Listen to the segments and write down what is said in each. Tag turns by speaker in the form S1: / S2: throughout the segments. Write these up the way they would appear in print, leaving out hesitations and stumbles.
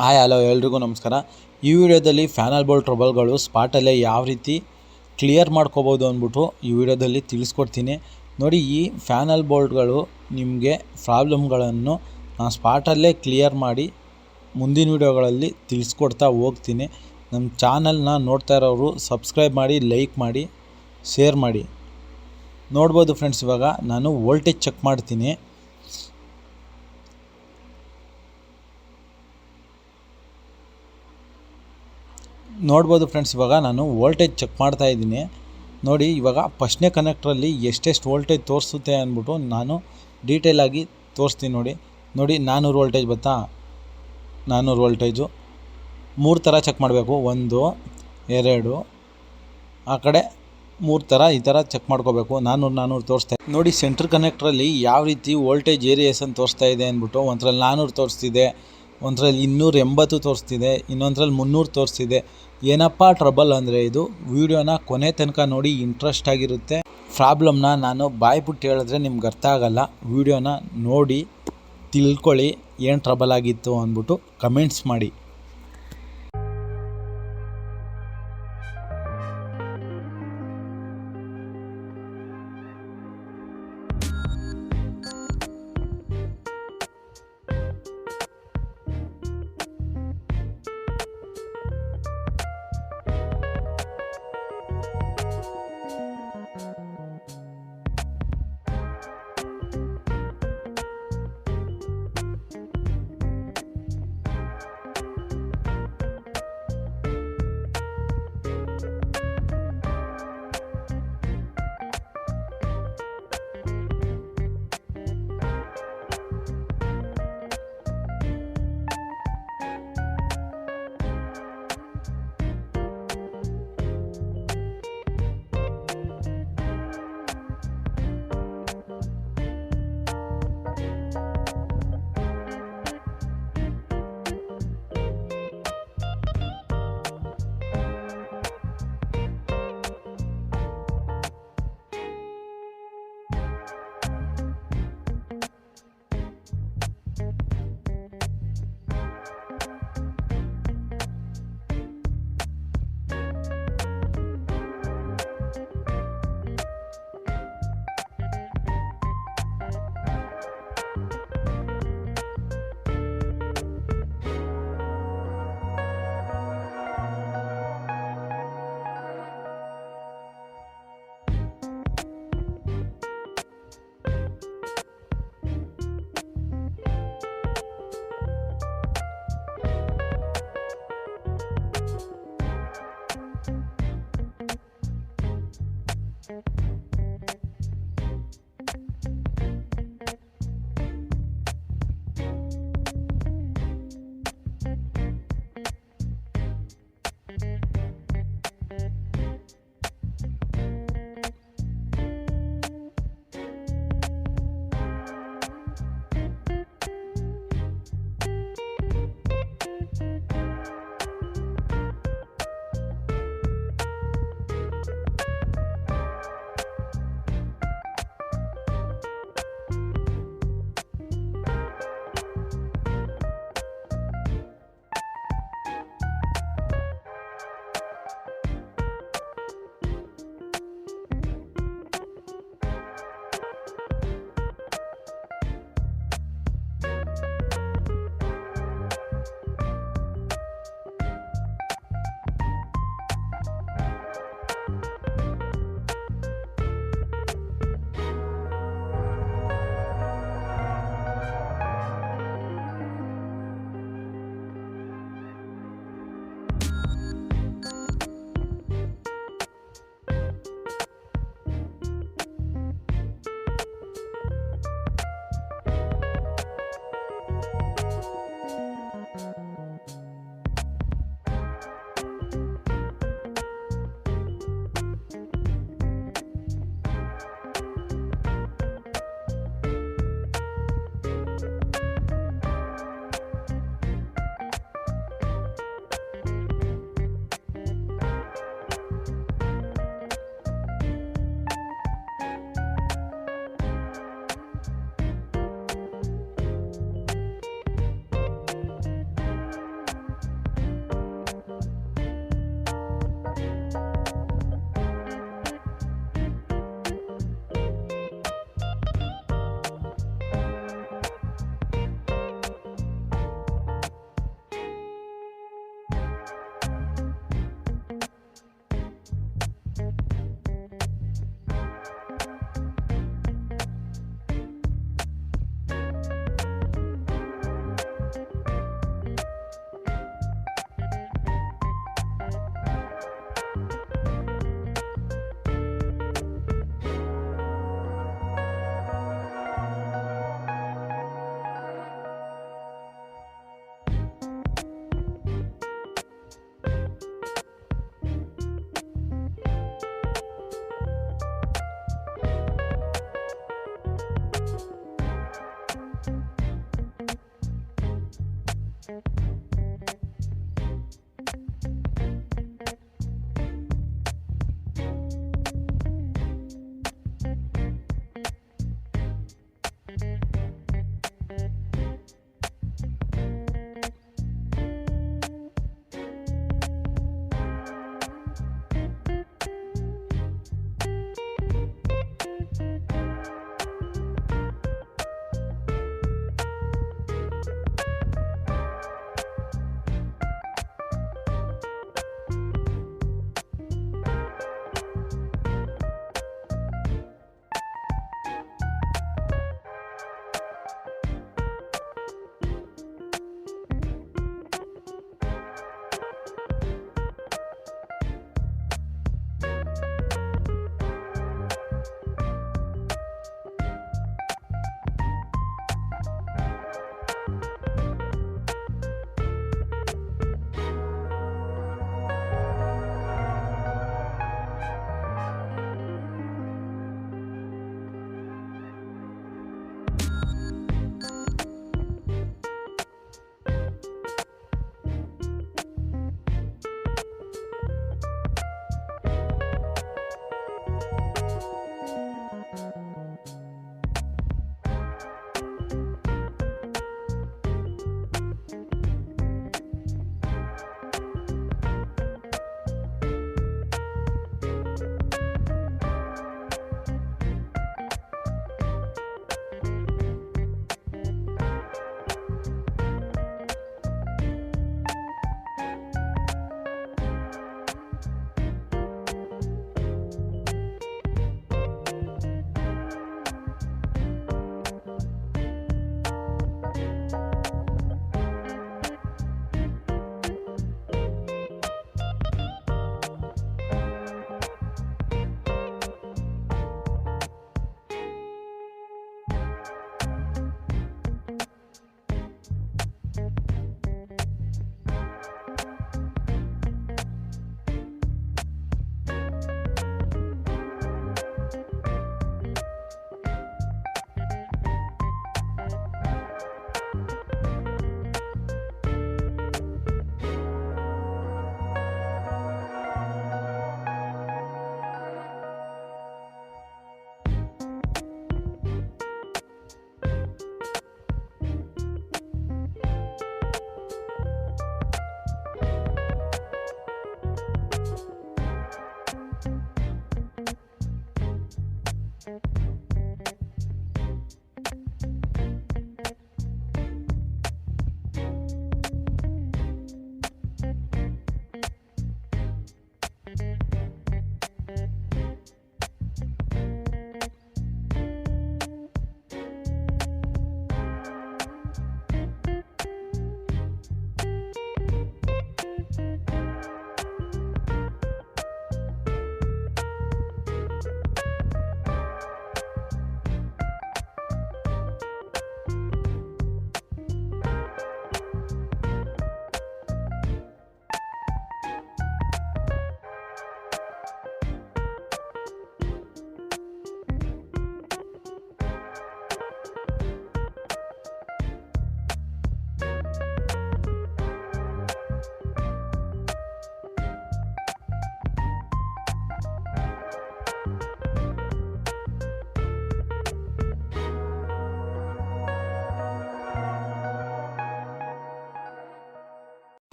S1: Hi hello ಎಲ್ರಿಗೂ ನಮಸ್ಕಾರ. ಈ ವಿಡಿಯೋದಲ್ಲಿ ಫ್ಯಾನಲ್ ಬೋಲ್ಟ್ ಟ್ರಬಲ್ಗಳು ಸ್ಪಾಟಲ್ಲೇ ಯಾವ ರೀತಿ ಕ್ಲಿಯರ್ ಮಾಡ್ಕೋಬೋದು ಅಂದ್ಬಿಟ್ಟು ಈ ವಿಡಿಯೋದಲ್ಲಿ ತಿಳಿಸ್ಕೊಡ್ತೀನಿ. ನೋಡಿ, ಈ ಫ್ಯಾನಲ್ ಬೋಲ್ಟ್ಗಳು ನಿಮಗೆ ಪ್ರಾಬ್ಲಮ್ಗಳನ್ನು ನಾನು ಸ್ಪಾಟಲ್ಲೇ ಕ್ಲಿಯರ್ ಮಾಡಿ ಮುಂದಿನ ವಿಡಿಯೋಗಳಲ್ಲಿ ತಿಳಿಸ್ಕೊಡ್ತಾ ಹೋಗ್ತೀನಿ. ನಮ್ಮ ಚಾನಲ್ನ ನೋಡ್ತಾ ಇರೋರು ಸಬ್ಸ್ಕ್ರೈಬ್ ಮಾಡಿ, ಲೈಕ್ ಮಾಡಿ, ಶೇರ್ ಮಾಡಿ. ನೋಡ್ಬೋದು ಫ್ರೆಂಡ್ಸ್, ಇವಾಗ ನಾನು ವೋಲ್ಟೇಜ್ ಚೆಕ್ ಮಾಡ್ತೀನಿ. ನೋಡ್ಬೋದು ಫ್ರೆಂಡ್ಸ್, ಇವಾಗ ನಾನು ವೋಲ್ಟೇಜ್ ಚೆಕ್ ಮಾಡ್ತಾ ಇದ್ದೀನಿ. ನೋಡಿ, ಇವಾಗ ಫಸ್ಟ್ನೇ ಕನೆಕ್ಟ್ರಲ್ಲಿ ಎಷ್ಟೆಷ್ಟು ವೋಲ್ಟೇಜ್ ತೋರಿಸುತ್ತೆ ಅಂದ್ಬಿಟ್ಟು ನಾನು ಡೀಟೇಲಾಗಿ ತೋರಿಸ್ತೀನಿ. ನೋಡಿ 400 ವೋಲ್ಟೇಜ್ ಬತ್ತಾ. 400 ವೋಲ್ಟೇಜು 3 ಥರ ಚೆಕ್ ಮಾಡಬೇಕು. 1 2 ಆ ಕಡೆ 3 ಥರ ಈ ಥರ ಚೆಕ್ ಮಾಡ್ಕೋಬೇಕು. 400 ತೋರಿಸ್ತಾ ಇದೆ. ನೋಡಿ, ಸೆಂಟ್ರ್ ಕನೆಕ್ಟ್ರಲ್ಲಿ ಯಾವ ರೀತಿ ವೋಲ್ಟೇಜ್ ಏರಿಯೇಷನ್ ತೋರಿಸ್ತಾ ಇದೆ ಅಂದ್ಬಿಟ್ಟು ಒಂದರಲ್ಲಿ 400 ತೋರಿಸ್ತಿದೆ, ಒಂದರಲ್ಲಿ 280 ತೋರಿಸ್ತಿದೆ, ಇನ್ನೊಂದರಲ್ಲಿ 300 ತೋರಿಸ್ತಿದೆ. ಏನಪ್ಪ ಟ್ರಬಲ್ ಅಂದರೆ ಇದು ವಿಡಿಯೋನ ಕೊನೆ ತನಕ ನೋಡಿ, ಇಂಟ್ರೆಸ್ಟ್ ಆಗಿರುತ್ತೆ. ಪ್ರಾಬ್ಲಮ್ನ ನಾನು ಬಾಯ್ಬಿಟ್ಟು ಹೇಳಿದ್ರೆ ನಿಮ್ಗೆ ಅರ್ಥ ಆಗಲ್ಲ. ವಿಡಿಯೋನ ನೋಡಿ ತಿಳ್ಕೊಳ್ಳಿ ಏನು ಟ್ರಬಲ್ ಆಗಿತ್ತು ಅಂದ್ಬಿಟ್ಟು ಕಮೆಂಟ್ಸ್ ಮಾಡಿ.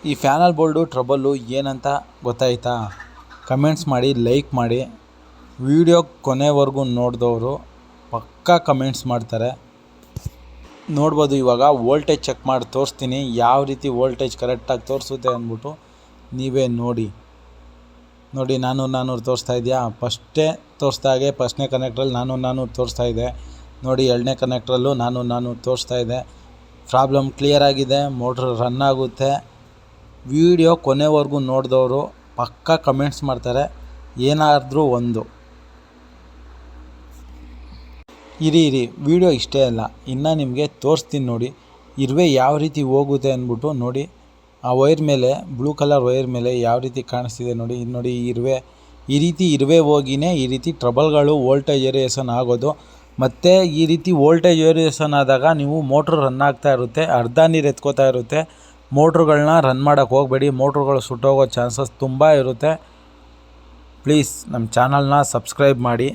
S1: ಈ ಫ್ಯಾನಲ್ ಬೋಲ್ಡು ಟ್ರಬಲ್ಲು ಏನಂತ ಗೊತ್ತಾಯ್ತಾ? ಕಮೆಂಟ್ಸ್ ಮಾಡಿ, ಲೈಕ್ ಮಾಡಿ. ವಿಡಿಯೋ ಕೊನೆವರೆಗೂ ನೋಡಿದವರು ಪಕ್ಕಾ ಕಮೆಂಟ್ಸ್ ಮಾಡ್ತಾರೆ. ನೋಡ್ಬೋದು, ಇವಾಗ ವೋಲ್ಟೇಜ್ ಚೆಕ್ ಮಾಡಿ ತೋರಿಸ್ತೀನಿ, ಯಾವ ರೀತಿ ವೋಲ್ಟೇಜ್ ಕರೆಕ್ಟಾಗಿ ತೋರಿಸುತ್ತೆ ಅಂದ್ಬಿಟ್ಟು ನೀವೇ ನೋಡಿ. ನೋಡಿ, 400 ತೋರಿಸ್ತಾ ಇದೆಯಾ? ತೋರಿಸ್ದಾಗೆ ಫಸ್ಟ್ನೇ ಕನೆಕ್ಟ್ರಲ್ಲಿ 400 ತೋರಿಸ್ತಾ ಇದೆ. ನೋಡಿ, ಎರಡನೇ ಕನೆಕ್ಟ್ರಲ್ಲೂ 400 ತೋರಿಸ್ತಾ ಇದೆ. ಪ್ರಾಬ್ಲಮ್ ಕ್ಲಿಯರ್ ಆಗಿದೆ, ಮೋಟ್ರ್ ರನ್ ಆಗುತ್ತೆ. ವಿಡಿಯೋ ಕೊನೆವರೆಗೂ ನೋಡಿದವರು ಪಕ್ಕಾ ಕಮೆಂಟ್ಸ್ ಮಾಡ್ತಾರೆ, ಏನಾದರೂ ಒಂದು. ಇರಿ ವಿಡಿಯೋ ಇಷ್ಟೇ ಅಲ್ಲ, ಇನ್ನು ನಿಮಗೆ ತೋರಿಸ್ತೀನಿ ನೋಡಿ. ಇರುವೆ ಯಾವ ರೀತಿ ಹೋಗುತ್ತೆ ಅಂದ್ಬಿಟ್ಟು ನೋಡಿ. ಆ ವೈರ್ ಮೇಲೆ, ಬ್ಲೂ ಕಲರ್ ವೈರ್ ಮೇಲೆ ಯಾವ ರೀತಿ ಕಾಣಿಸ್ತಿದೆ ನೋಡಿ. ನೋಡಿ, ಈ ರೀತಿ ಇರುವೆ ಹೋಗಿನೇ ಈ ರೀತಿ ಟ್ರಬಲ್ಗಳು, ವೋಲ್ಟೇಜ್ ವೇರಿಯೇಷನ್ ಆಗೋದು. ಮತ್ತು ಈ ರೀತಿ ವೋಲ್ಟೇಜ್ ವೇರಿಯೇಷನ್ ಆದಾಗ ನೀವು ಮೋಟ್ರ್ ರನ್ ಆಗ್ತಾ ಇರುತ್ತೆ, ಅರ್ಧ ನೀರು ಎತ್ಕೋತಾ ಇರುತ್ತೆ. ಮೋಟ್ರುಗಳನ್ನ ರನ್ ಮಾಡೋಕ್ಕೆ ಹೋಗಬೇಡಿ, ಮೋಟ್ರುಗಳು ಸುಟ್ಟೋಗೋ ಚಾನ್ಸಸ್ ತುಂಬ ಇರುತ್ತೆ. ಪ್ಲೀಸ್ ನಮ್ಮ ಚಾನಲ್ನ ಸಬ್ಸ್ಕ್ರೈಬ್ ಮಾಡಿ.